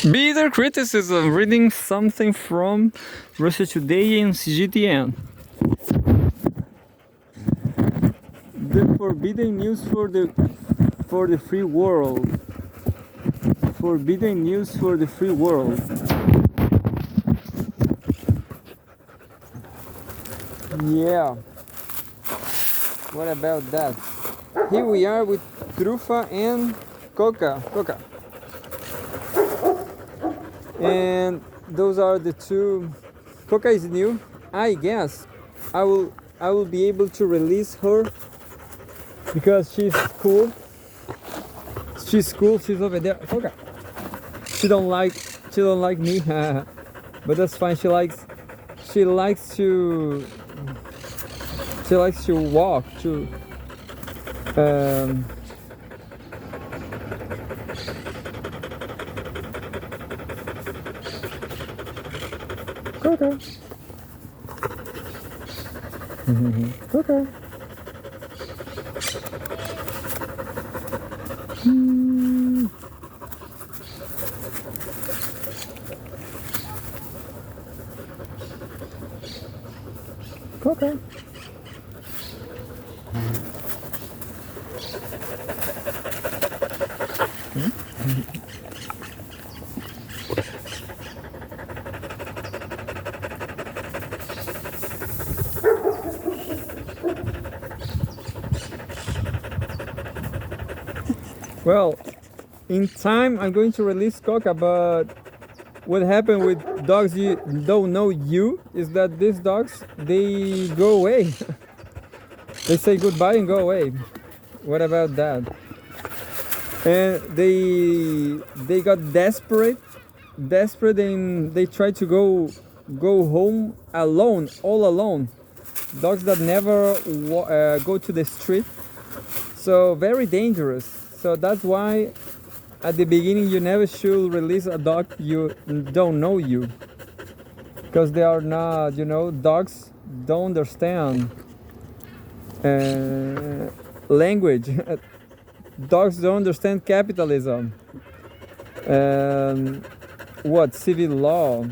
Bitter criticism, reading something from Russia Today and CGTN. The forbidden news for the free world. Forbidden news for the free world. Yeah. What about that? Here we are with Trufa and Coca. And those are the two. Coca is new. I guess I will be able to release her because she's cool. She's cool. She's over there. Coca. She don't like me, but that's fine. She likes to walk to. Coca. Coca. Coca. Well, in time I'm going to release Coca, but what happened with dogs you don't know you is that these dogs, they go away. They say goodbye and go away. What about that? And they got desperate and they tried to go home alone, all alone. Dogs that never go to the street, so very dangerous. So that's why at the beginning you never should release a dog you don't know you, because they are not, dogs don't understand language. Dogs don't understand capitalism, what civil law,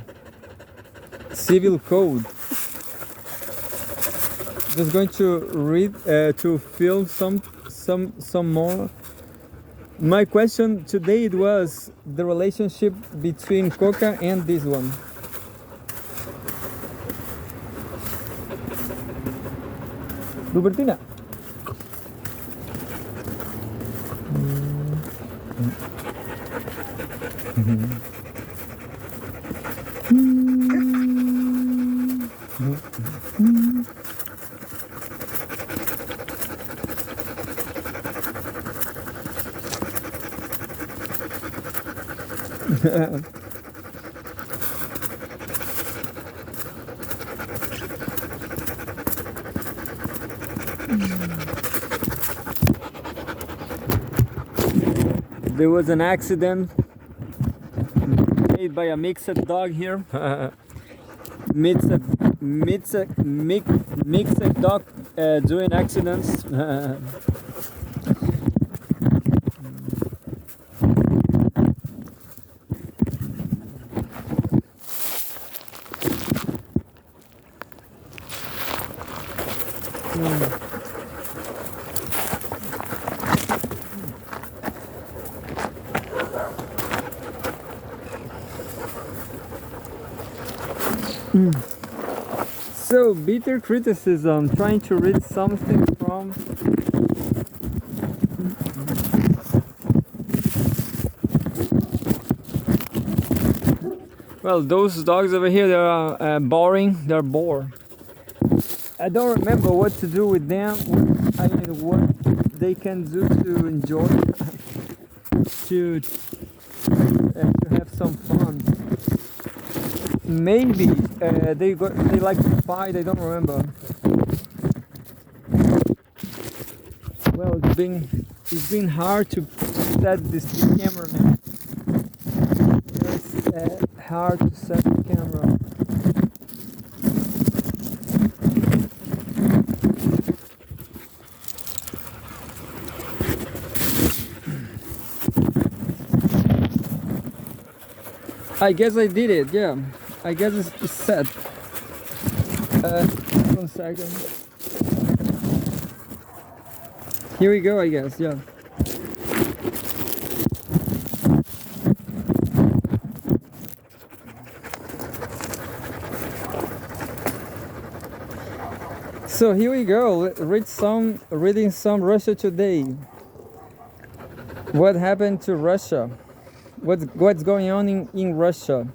civil code. Just going to read to film some more. My question today, it was the relationship between Coca and this one. Lubertina. There was an accident made by a mixed dog here. Mixed dog doing accidents. So, bitter criticism, trying to read something from... Well, those dogs over here, they are boring, they're bored. I don't remember what to do with them, what they can do to enjoy, to have some fun. Maybe they like to fight. I don't remember. Well, it's been hard to set this camera, man. It's hard to set the camera. I guess I did it, yeah. I guess it's set. 1 second. Here we go, I guess, yeah. So here we go. Reading some Russia Today. What happened to Russia? What's going on in Russia?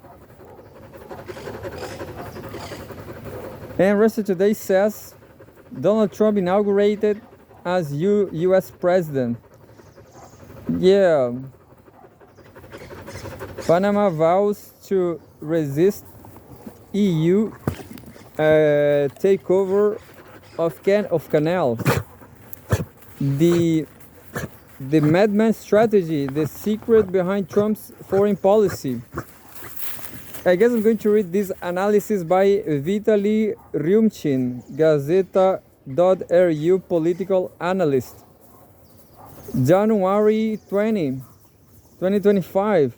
And Russia Today says Donald Trump inaugurated as U.S. president. Yeah. Panama vows to resist EU takeover of canal. The madman strategy, the secret behind Trump's foreign policy. I guess I'm going to read this analysis by Vitaly Ryumchin, Gazeta.ru political analyst. January 20, 2025.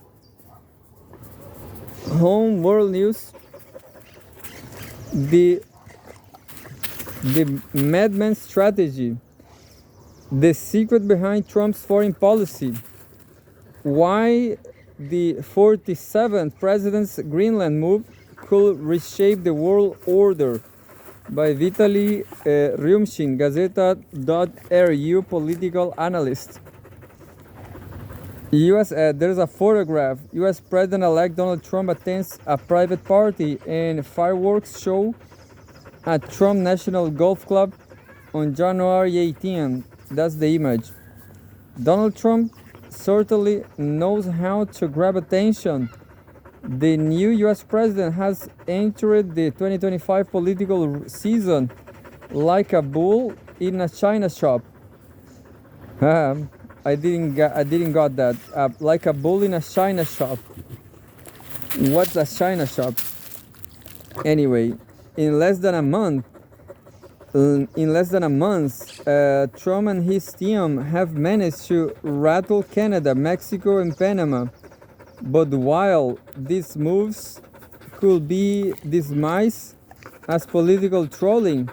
Home World News. The madman strategy, the secret behind Trump's foreign policy, why the 47th president's Greenland move could reshape the world order, by Vitaly Ryumchin, Gazeta.ru political analyst. There's a photograph. U.S. President-elect Donald Trump attends a private party and fireworks show at Trump National Golf Club on January 18. That's the image. Donald Trump certainly knows how to grab attention. The new U.S. president has entered the 2025 political season like a bull in a china shop. I didn't got that. Like a bull in a china shop. What's a china shop? Anyway, in less than a month, Trump and his team have managed to rattle Canada, Mexico, and Panama. But while these moves could be dismissed as political trolling,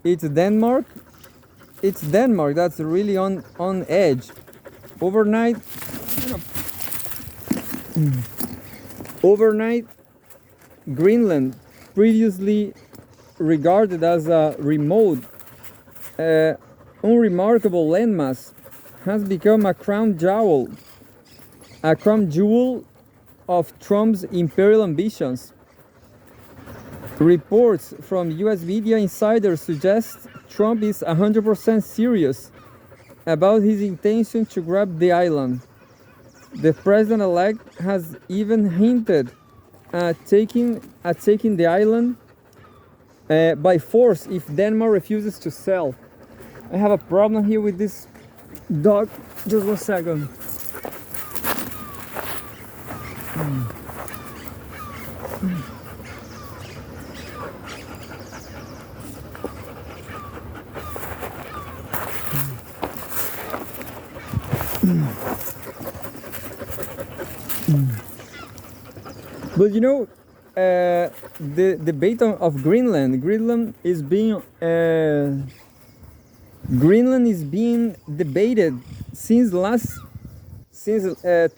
it's Denmark that's really on edge. Overnight, Greenland, previously regarded as a remote, unremarkable landmass, has become a crown jewel of Trump's imperial ambitions. Reports from U.S. media insiders suggest Trump is 100% serious about his intention to grab the island. The president-elect has even hinted at taking the island by force if Denmark refuses to sell. I have a problem here with this dog. Just 1 second. But you know, the debate of Greenland is being debated since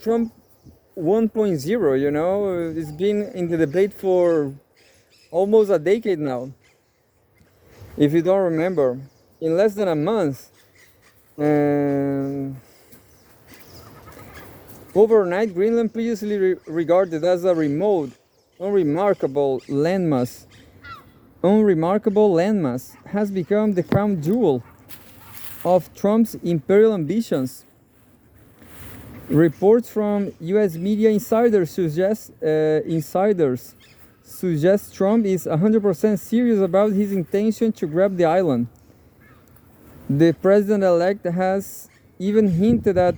Trump 1.0. You know, it's been in the debate for almost a decade now. If you don't remember, in less than a month, overnight, Greenland, previously regarded as a remote, unremarkable landmass, has become the crown jewel of Trump's imperial ambitions. Reports from U.S. media insiders suggest Trump is 100% serious about his intention to grab the island. The president-elect has even hinted at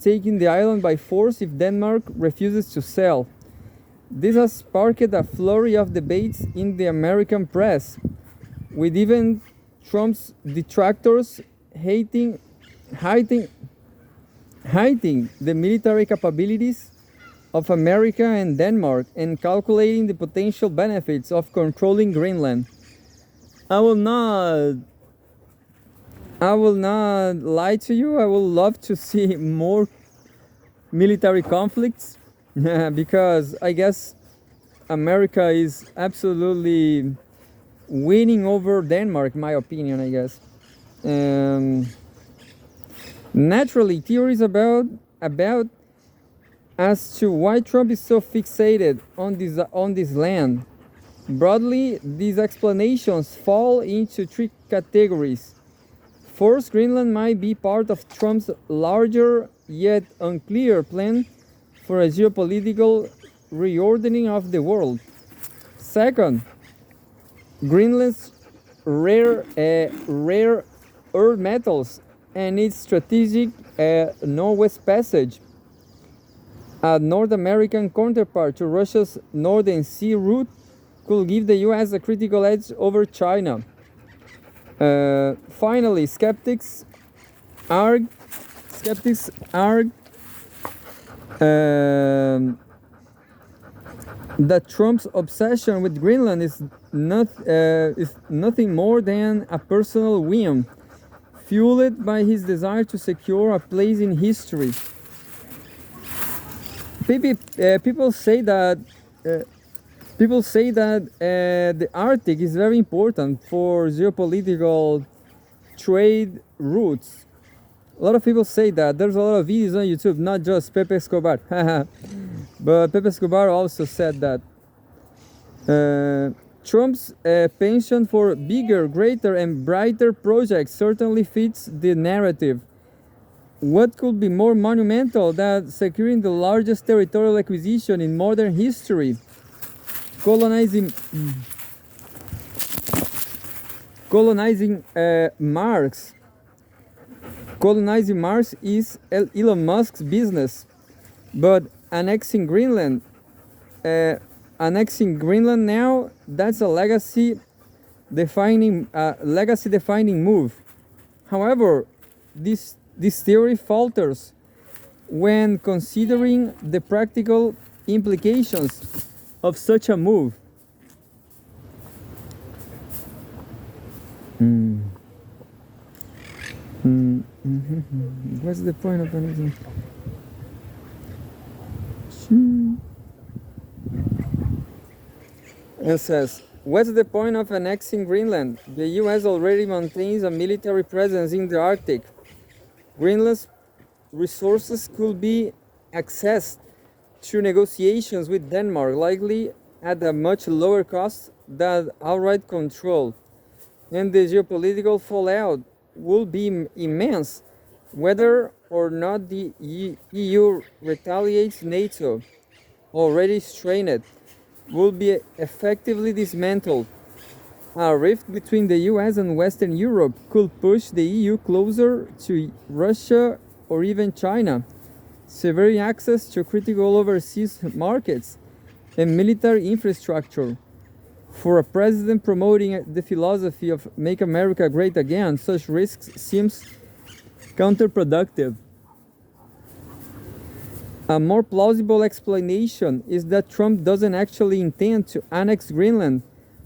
taking the island by force if Denmark refuses to sell. This has sparked a flurry of debates in the American press, with even Trump's detractors hiding the military capabilities of America and Denmark and calculating the potential benefits of controlling Greenland. I will not I will not lie to you. I would love to see more military conflicts because I guess America is absolutely winning over Denmark, in my opinion, I guess. Naturally, theories about as to why Trump is so fixated on this land. Broadly, these explanations fall into three categories. First, Greenland might be part of Trump's larger yet unclear plan for a geopolitical reordering of the world. Second, Greenland's rare earth metals and its strategic Northwest Passage, a North American counterpart to Russia's Northern Sea route, could give the US a critical edge over China. Finally, skeptics argue that Trump's obsession with Greenland is nothing more than a personal whim, fueled by his desire to secure a place in history. People say that the Arctic is very important for geopolitical trade routes. A lot of people say that. There's a lot of videos on YouTube, not just Pepe Escobar. But Pepe Escobar also said that. Trump's penchant for bigger, greater, and brighter projects certainly fits the narrative. What could be more monumental than securing the largest territorial acquisition in modern history? Colonizing Mars. Colonizing Mars is Elon Musk's business, but annexing Greenland now, that's a legacy defining move. However, this theory falters when considering the practical implications of such a move. What's the point of anything? It says, what's the point of annexing Greenland? The US already maintains a military presence in the Arctic. Greenland's resources could be accessed through negotiations with Denmark, likely at a much lower cost than outright control. And the geopolitical fallout will be immense, whether or not the EU retaliates. NATO, already strained, will be effectively dismantled. A rift between the US and Western Europe could push the EU closer to Russia or even China, severing access to critical overseas markets and military infrastructure. For a president promoting the philosophy of Make America Great Again, such risks seems counterproductive. A more plausible explanation is that Trump doesn't actually intend to annex Greenland,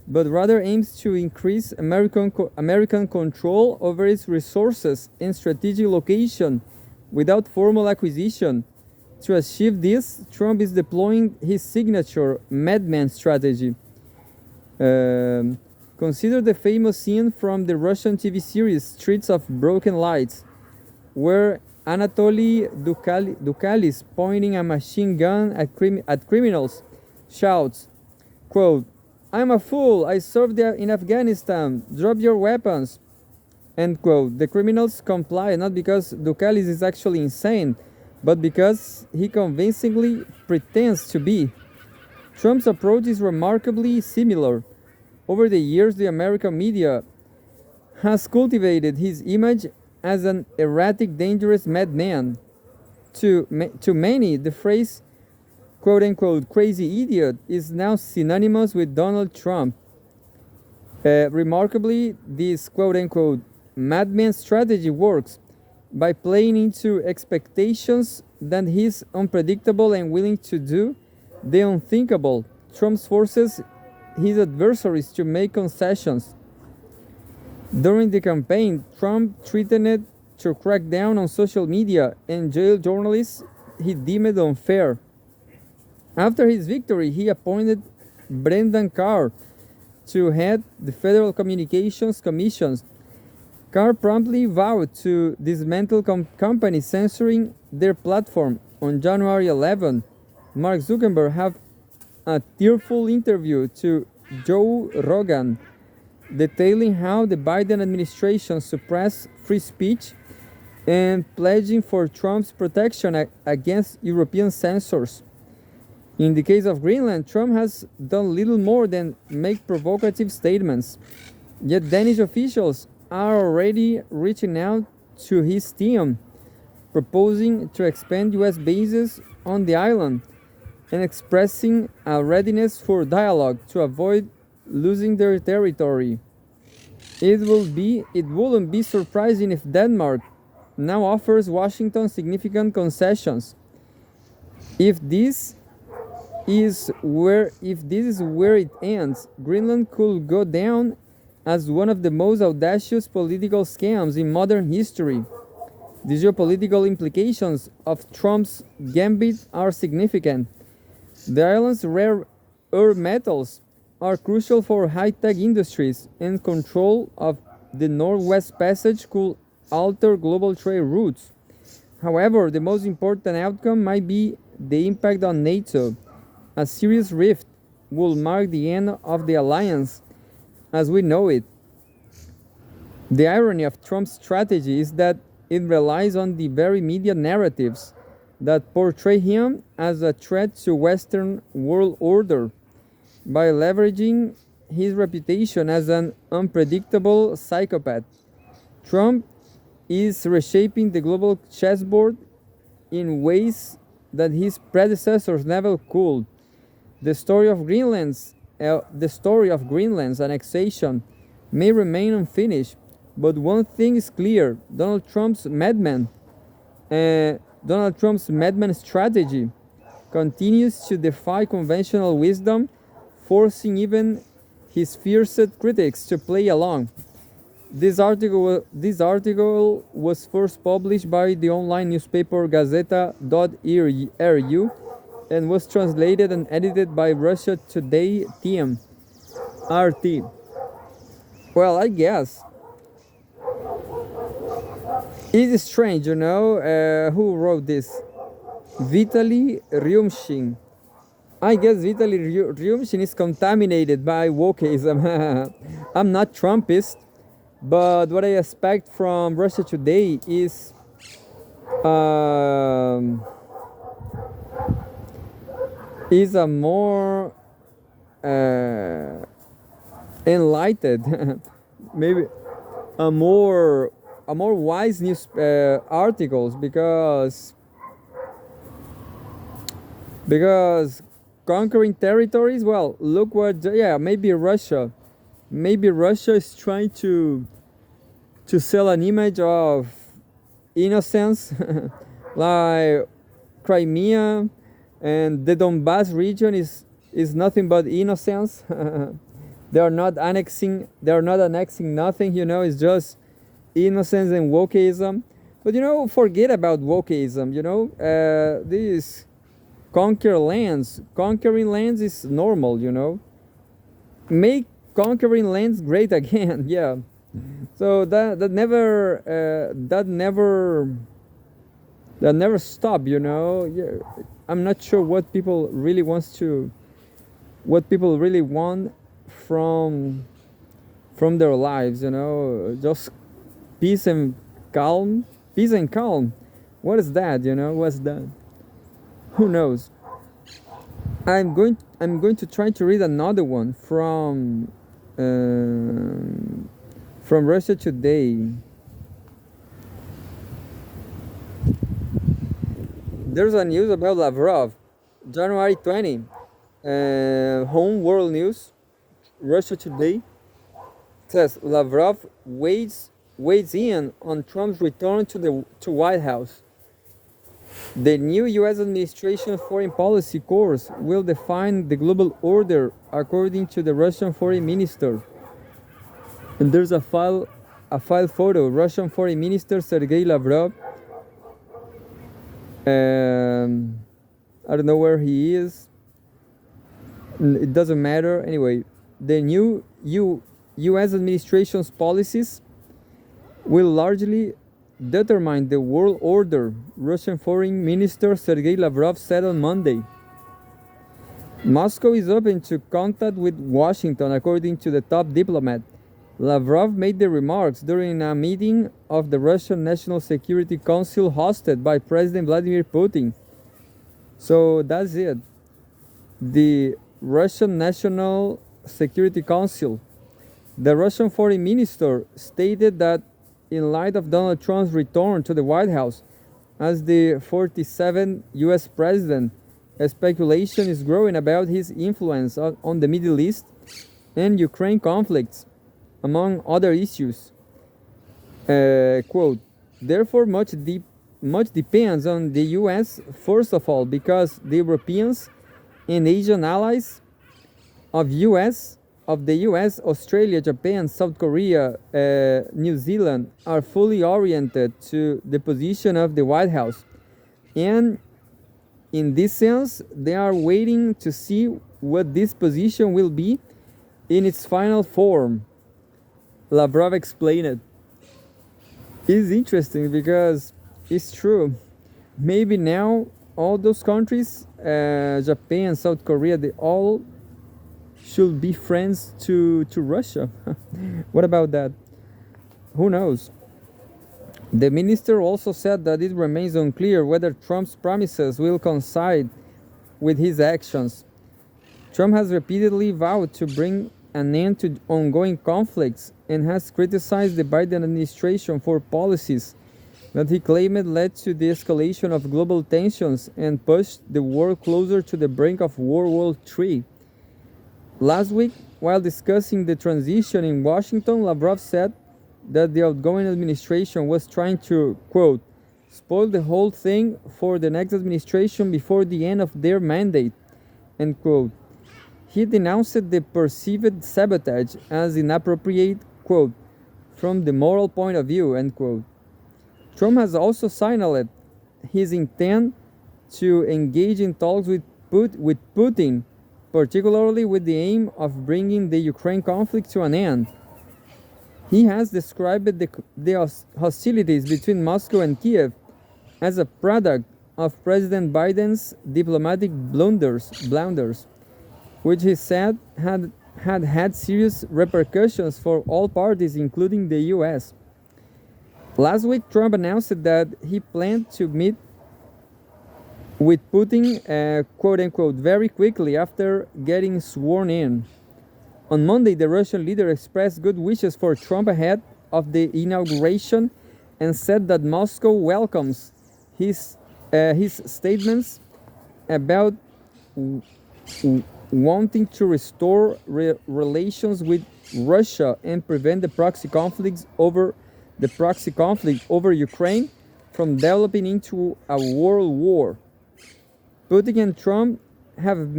but rather aims to increase American control over its resources and strategic location without formal acquisition. To achieve this, Trump is deploying his signature madman strategy. Consider the famous scene from the Russian TV series Streets of Broken Lights, where Anatoly Dukalis, pointing a machine gun at criminals, shouts, quote, "I'm a fool, I served in Afghanistan, drop your weapons," end quote. The criminals comply not because Dukalis is actually insane, but because he convincingly pretends to be. Trump's approach is remarkably similar. Over the years, the American media has cultivated his image as an erratic, dangerous madman. To many, the phrase quote-unquote crazy idiot is now synonymous with Donald Trump. Remarkably, this quote-unquote madman strategy works by playing into expectations that he's unpredictable and willing to do the unthinkable. Trump forces his adversaries to make concessions. During the campaign, Trump threatened to crack down on social media and jail journalists he deemed unfair. After his victory, he appointed Brendan Carr to head the Federal Communications Commission. Carr promptly vowed to dismantle companies censoring their platform. On January 11, Mark Zuckerberg had a tearful interview to Joe Rogan detailing how the Biden administration suppressed free speech and pledging for Trump's protection against European censors. In the case of Greenland, Trump has done little more than make provocative statements. Yet Danish officials are already reaching out to his team, proposing to expand US bases on the island and expressing a readiness for dialogue to avoid losing their territory. It wouldn't be surprising if Denmark now offers Washington significant concessions. If this is where it ends, Greenland could go down as one of the most audacious political scams in modern history. The geopolitical implications of Trump's gambit are significant. The island's rare earth metals are crucial for high-tech industries, and control of the Northwest Passage could alter global trade routes. However, the most important outcome might be the impact on NATO. A serious rift will mark the end of the alliance as we know it. The irony of Trump's strategy is that it relies on the very media narratives that portray him as a threat to Western world order. By leveraging his reputation as an unpredictable psychopath, Trump is reshaping the global chessboard in ways that his predecessors never could. The story of Greenland's annexation may remain unfinished, but one thing is clear: Donald Trump's madman strategy continues to defy conventional wisdom, forcing even his fiercest critics to play along. This article was first published by the online newspaper Gazeta.ru and was translated and edited by Russia Today team, RT. Well, I guess it is strange, who wrote this? Vitaly Ryumshin. I guess Vitaly Ryumshin is contaminated by wokeism. I'm not Trumpist, but what I expect from Russia Today is a more enlightened, maybe a more wise news articles, because conquering territories, well, look what, maybe Russia is trying to sell an image of innocence like Crimea and the Donbass region is nothing but innocence. They are not annexing nothing, it's just innocence and wokeism. But forget about wokeism, this conquering lands is normal, make conquering lands great again. Yeah, so that never stop. Yeah, I'm not sure what people really want from their lives. Just peace and calm. What is that? What's that? Who knows? I'm going to try to read another one from Russia Today. There's a news about Lavrov, January 20. Home World News, Russia Today says Lavrov weighs in on Trump's return to White House. The new US administration foreign policy course will define the global order according to the Russian foreign minister. And there's a file photo. Russian foreign minister Sergei Lavrov. I don't know where he is. It doesn't matter. Anyway, the new US administration's policies will largely determine the world order, Russian Foreign Minister Sergei Lavrov said on Monday. Moscow is open to contact with Washington, according to the top diplomat. Lavrov made the remarks during a meeting of the Russian National Security Council hosted by President Vladimir Putin. So that's it. The Russian National Security Council. The Russian Foreign Minister stated that in light of Donald Trump's return to the White House as the 47th US president, speculation is growing about his influence on the Middle East and Ukraine conflicts, among other issues. Quote, therefore, much depends on the US, first of all, because the Europeans and Asian allies of the US, Australia, Japan, South Korea, New Zealand are fully oriented to the position of the White House. And in this sense, they are waiting to see what this position will be in its final form. Lavrov explained it. It's interesting because it's true. Maybe now all those countries, Japan, South Korea, they all should be friends to Russia. What about that? Who knows? The minister also said that it remains unclear whether Trump's promises will coincide with his actions. Trump has repeatedly vowed to bring an end to ongoing conflicts and has criticized the Biden administration for policies that he claimed led to the escalation of global tensions and pushed the world closer to the brink of World War III. Last week, while discussing the transition in Washington, Lavrov said that the outgoing administration was trying to, quote, spoil the whole thing for the next administration before the end of their mandate, end quote. He denounced the perceived sabotage as inappropriate, quote, from the moral point of view, end quote. Trump has also signaled his intent to engage in talks with Putin, particularly with the aim of bringing the Ukraine conflict to an end. He has described the hostilities between Moscow and Kiev as a product of President Biden's diplomatic blunders, which he said had serious repercussions for all parties, including the US. Last week, Trump announced that he planned to meet with Putin, quote-unquote, very quickly after getting sworn in. On Monday, the Russian leader expressed good wishes for Trump ahead of the inauguration and said that Moscow welcomes his statements about wanting to restore relations with Russia and prevent the proxy conflict over Ukraine from developing into a world war. Putin and Trump have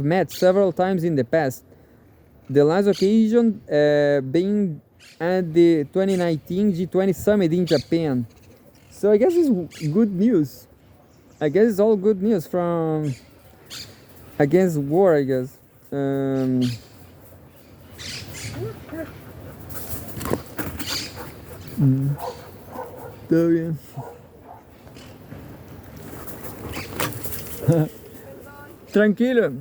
met several times in the past. The last occasion being at the 2019 G20 summit in Japan. So I guess it's good news. I guess it's all good news from against war, I guess. Está bien. Tranquilo.